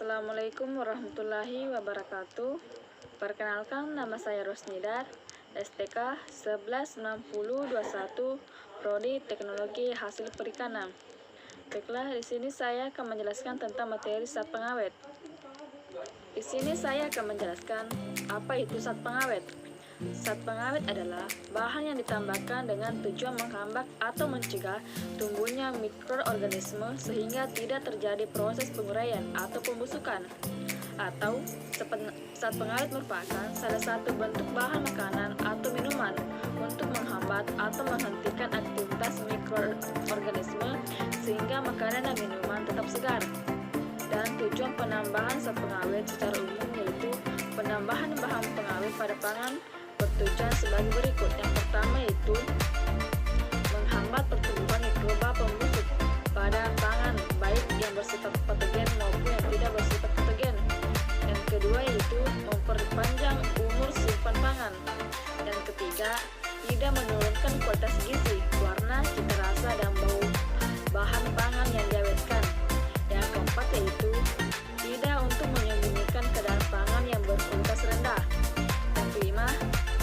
Assalamualaikum warahmatullahi wabarakatuh. Perkenalkan, nama saya Rosnidar, STK 116021, Prodi Teknologi Hasil Perikanan. Baiklah, di sini saya akan menjelaskan tentang materi zat pengawet. Di sini saya akan menjelaskan apa itu zat pengawet. Zat pengawet adalah bahan yang ditambahkan dengan tujuan menghambat atau mencegah tumbuhnya mikroorganisme sehingga tidak terjadi proses penguraian atau pembusukan. Atau zat pengawet merupakan salah satu bentuk bahan makanan atau minuman untuk menghambat atau menghentikan aktivitas mikroorganisme sehingga makanan dan minuman tetap segar. Dan tujuan penambahan zat pengawet secara umum yaitu penambahan bahan pengawet pada pangan bertujuan sebagai berikut. Yang pertama yaitu menghambat pertumbuhan mikroba pembusuk pada pangan, baik yang bersifat patogen maupun yang tidak bersifat patogen. Yang kedua yaitu memperpanjang umur simpan pangan. Yang ketiga, tidak menurunkan kualitas gizi, warna, cita rasa, dan bau bahan pangan yang diawetkan. Yang keempat yaitu tidak untuk menyembunyikan keadaan pangan yang berkualitas rendah. Yang kelima,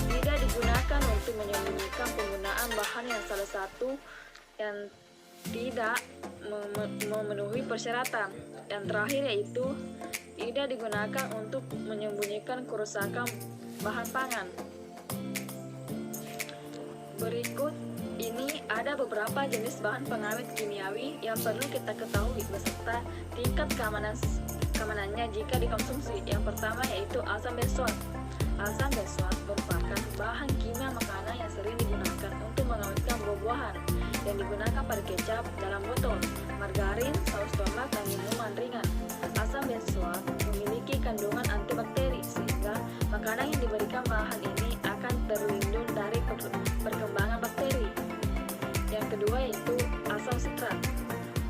tidak digunakan untuk menyembunyikan penggunaan bahan yang salah satu yang tidak memenuhi persyaratan. Yang terakhir yaitu tidak digunakan untuk menyembunyikan kerusakan bahan pangan. Berikut ini ada beberapa jenis bahan pengawet kimiawi yang perlu kita ketahui beserta tingkat keamanannya jika dikonsumsi. Yang pertama yaitu asam benzoat. Asam benzoat merupakan bahan kimia makanan yang sering digunakan untuk mengawetkan buah-buahan yang digunakan pada kecap dalam botol, margarin, saus tomat, dan minuman ringan. Asam benzoat memiliki kandungan antibakteri sehingga makanan yang diberikan bahan ini akan terlindung dari perkembangan bakteri. Yang kedua yaitu asam sitrat.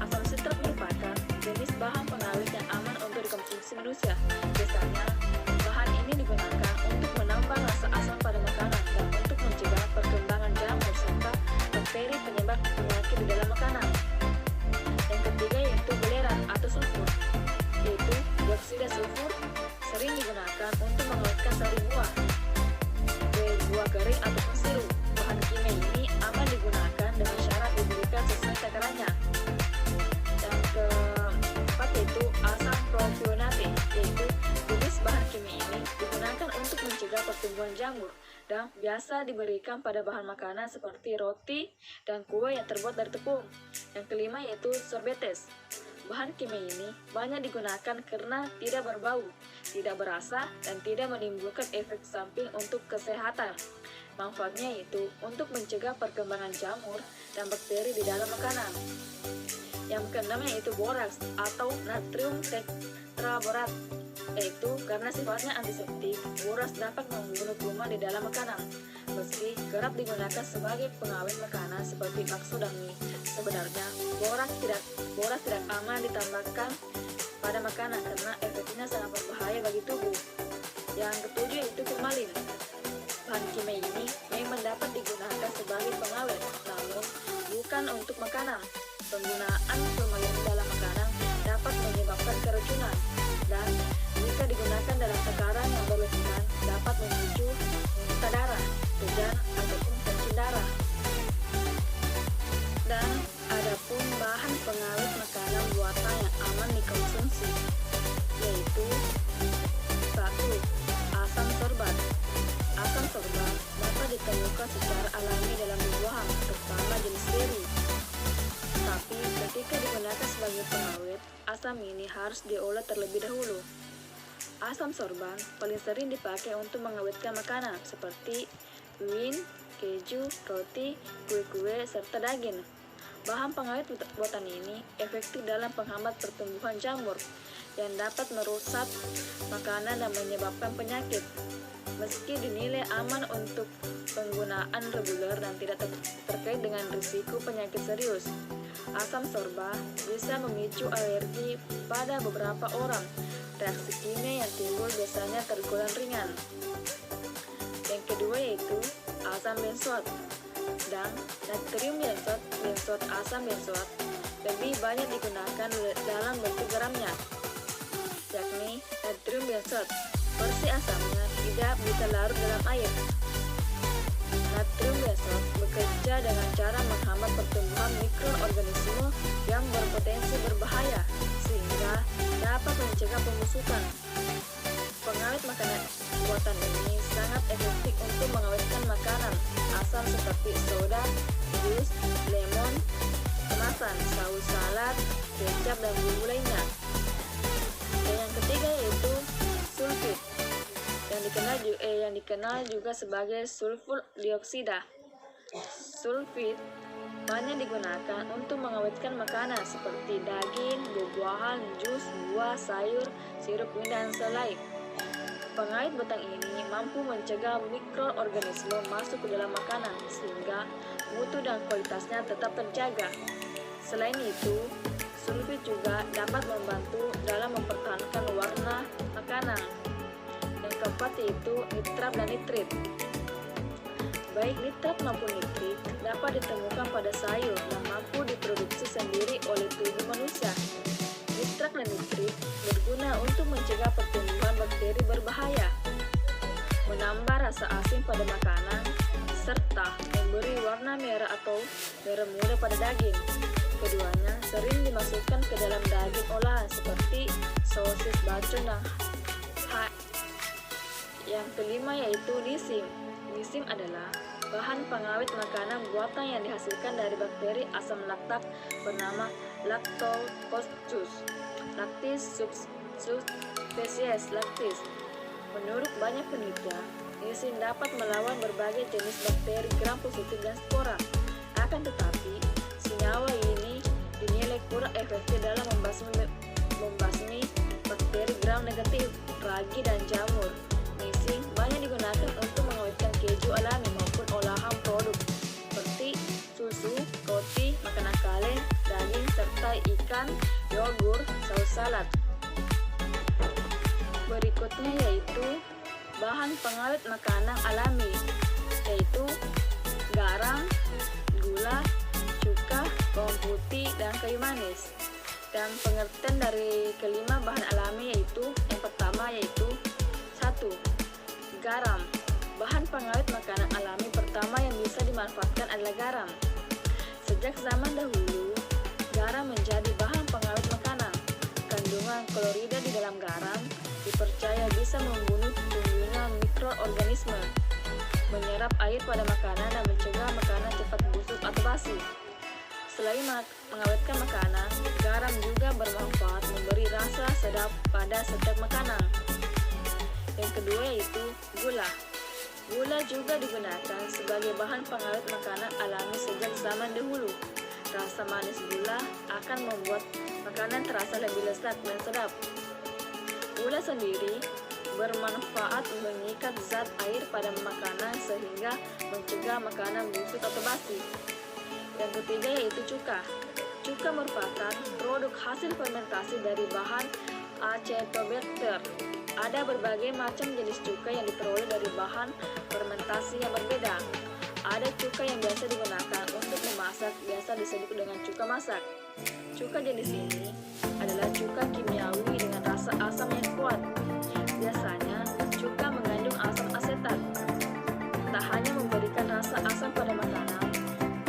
Asam sitrat merupakan jenis bahan pengawet yang aman untuk dikonsumsi manusia. Biasanya bahan ini digunakan untuk menambah rasa asam pada makanan dan untuk mencegah perkembangan jamur serta bakteri penyebab penyakit di dalam makanan. Yang ketiga yaitu belerang atau sulfur, yaitu dioksida sulfur sering digunakan untuk mengawetkan sari buah, kue buah kering ataupun sirup. Bahan kimia ini aman digunakan dengan syarat diberikan sesuai takarannya. Yang keempat yaitu asam propionate, yaitu jenis bahan kimia ini digunakan untuk mencegah pertumbuhan jamur dan biasa diberikan pada bahan makanan seperti roti dan kue yang terbuat dari tepung. Yang kelima yaitu sorbetes. Bahan kimia ini banyak digunakan karena tidak berbau, tidak berasa, dan tidak menimbulkan efek samping untuk kesehatan. Manfaatnya yaitu untuk mencegah perkembangan jamur dan bakteri di dalam makanan. Yang keenam yaitu boraks atau natrium tetraborat, yaitu karena sifatnya antiseptik, boras dapat membunuh kuman di dalam makanan. Meski kerap digunakan sebagai pengawet makanan seperti bakso dan mie, sebenarnya boras tidak aman ditambahkan pada makanan karena efeknya sangat berbahaya bagi tubuh. Yang ketujuh yaitu formalin. Bahan kimia ini memang dapat digunakan sebagai pengawet, namun bukan untuk makanan. Penggunaan formalin dalam makanan dapat menyebabkan keracunan, dan jika digunakan dalam takaran yang berlebihan dapat memicu muntah darah, kejang, ataupun kencing darah. Dan adapun bahan pengawet makanan buatan yang aman dikonsumsi yaitu 1. Asam sorbat. Asam sorbat dapat ditemukan secara alami dalam buah-buahan, terutama jenis beri. Tapi ketika digunakan sebagai pengawet, asam ini harus diolah terlebih dahulu. Asam sorban paling sering dipakai untuk mengawetkan makanan seperti uin, keju, roti, kue-kue, serta daging. Bahan pengawet buatan ini efektif dalam penghambat pertumbuhan jamur yang dapat merusak makanan dan menyebabkan penyakit. Meski dinilai aman untuk penggunaan reguler dan tidak terkait dengan risiko penyakit serius, asam sorba bisa memicu alergi pada beberapa orang. Reaksi kimia yang timbul biasanya tergolong ringan. Yang kedua yaitu asam benzoat dan natrium benzoat. Asam benzoat lebih banyak digunakan dalam bentuk garamnya. yakni natrium benzoat. Versi asamnya tidak bisa larut dalam air. Natrium benzoat bekerja dengan cara menghambat pertumbuhan mikroorganisme yang berpotensi berbahaya, sehingga dapat mencegah pembusukan. Pengawet makanan buatan ini sangat efektif untuk mengawetkan makanan asam seperti soda, jus, lemon, kemasan, saus salad, kecap, dan bumbu lainnya. Dan yang ketiga yaitu sulfit, yang dikenal juga sebagai sulfur dioksida. Sulfit banyak digunakan untuk mengawetkan makanan seperti daging, buah-buahan, jus, buah, sayur, sirup mie, dan selain. Pengawet buatan ini mampu mencegah mikroorganisme masuk ke dalam makanan sehingga mutu dan kualitasnya tetap terjaga. Selain itu, sulfit juga dapat membantu dalam mempertahankan warna makanan. Yang keempat yaitu nitrat dan nitrit. Baik nitrat maupun nitrit dapat ditemukan pada sayur dan mampu diproduksi sendiri oleh tubuh manusia. Nitrat dan nitrit berguna untuk mencegah pertumbuhan bakteri berbahaya, menambah rasa asin pada makanan, serta memberi warna merah atau merah muda pada daging. Keduanya sering dimasukkan ke dalam daging olahan seperti sosis, bacon, dan Yang kelima yaitu lisim. Lisim adalah bahan pengawet makanan buatan yang dihasilkan dari bakteri asam laktat bernama Lactobacillus lactis subspesies lactis. Menurut banyak penelitian, lisim dapat melawan berbagai jenis bakteri gram positif dan spora. Akan tetapi, senyawa ini dinilai kurang efektif dalam membasmi bakteri gram negatif, ragi, dan jamur. Lisim banyak digunakan untuk mengawetkan keju alami maupun olahan produk seperti susu, roti, makanan kaleng, daging, serta ikan, yogurt, saus salad. Berikutnya yaitu bahan pengawet makanan alami, yaitu garam, gula, cuka, bawang putih, dan kayu manis. Dan pengertian dari kelima bahan alami yaitu yang pertama yaitu 1. Garam. Bahan pengawet makanan alami pertama yang bisa dimanfaatkan adalah garam. Sejak zaman dahulu, garam menjadi bahan pengawet makanan. Kandungan klorida di dalam garam dipercaya bisa membunuh tumbuhnya mikroorganisme, menyerap air pada makanan, dan mencegah makanan cepat busuk atau basi. Selain mengawetkan makanan, garam juga bermanfaat memberi rasa sedap pada setiap makanan. Yang kedua yaitu gula. Gula juga digunakan sebagai bahan pengawet makanan alami sejak zaman dahulu. Rasa manis gula akan membuat makanan terasa lebih lezat dan sedap. Gula sendiri bermanfaat mengikat zat air pada makanan sehingga mencegah makanan busuk atau basi. Yang ketiga yaitu cuka. Cuka merupakan produk hasil fermentasi dari bahan Acetobacter. Ada berbagai macam jenis cuka yang diperoleh dari bahan fermentasi yang berbeda. Ada cuka yang biasa digunakan untuk memasak, biasa disebut dengan cuka masak. Cuka jenis ini adalah cuka kimiawi dengan rasa asam yang kuat. Biasanya, cuka mengandung asam asetat. Tak hanya memberikan rasa asam pada makanan,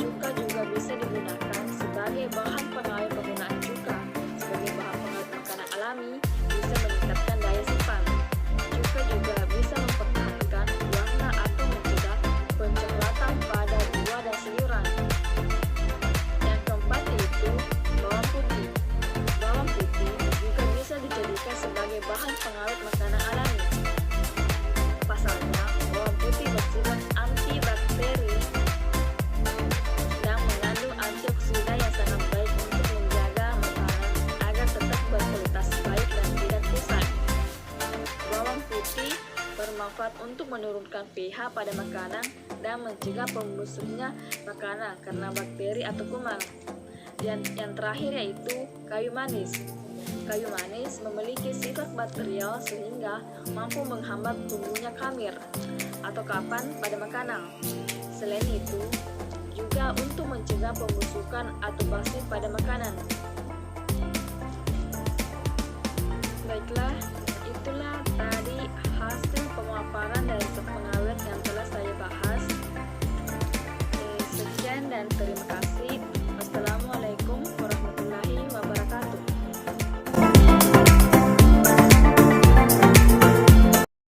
cuka juga bisa digunakan sebagai bahan pengawet. Penggunaan cuka sebagai bahan pengawet makanan alami bisa meningkatkan daya simpan. Cuka juga bisa mempertahankan warna atau mencegah pencoklatan pada buah dan sayuran. Yang keempat yaitu bawang putih. Bawang putih juga bisa dijadikan sebagai bahan pengawet makanan alami. Pasalnya, bawang putih bersifat antibakteri dan mengandung antioksida yang sangat baik untuk menjaga makanan agar tetap berkualitas baik dan tidak rusak. Bawang putih bermanfaat untuk menurunkan pH pada makanan dan mencegah pembusuknya makanan karena bakteri atau kuman. Yang terakhir yaitu kayu manis. Kayu manis memiliki sifat bakterial sehingga mampu menghambat tumbuhnya kamir atau kapan pada makanan. Selain itu, juga untuk mencegah pembusukan atau basi pada makanan.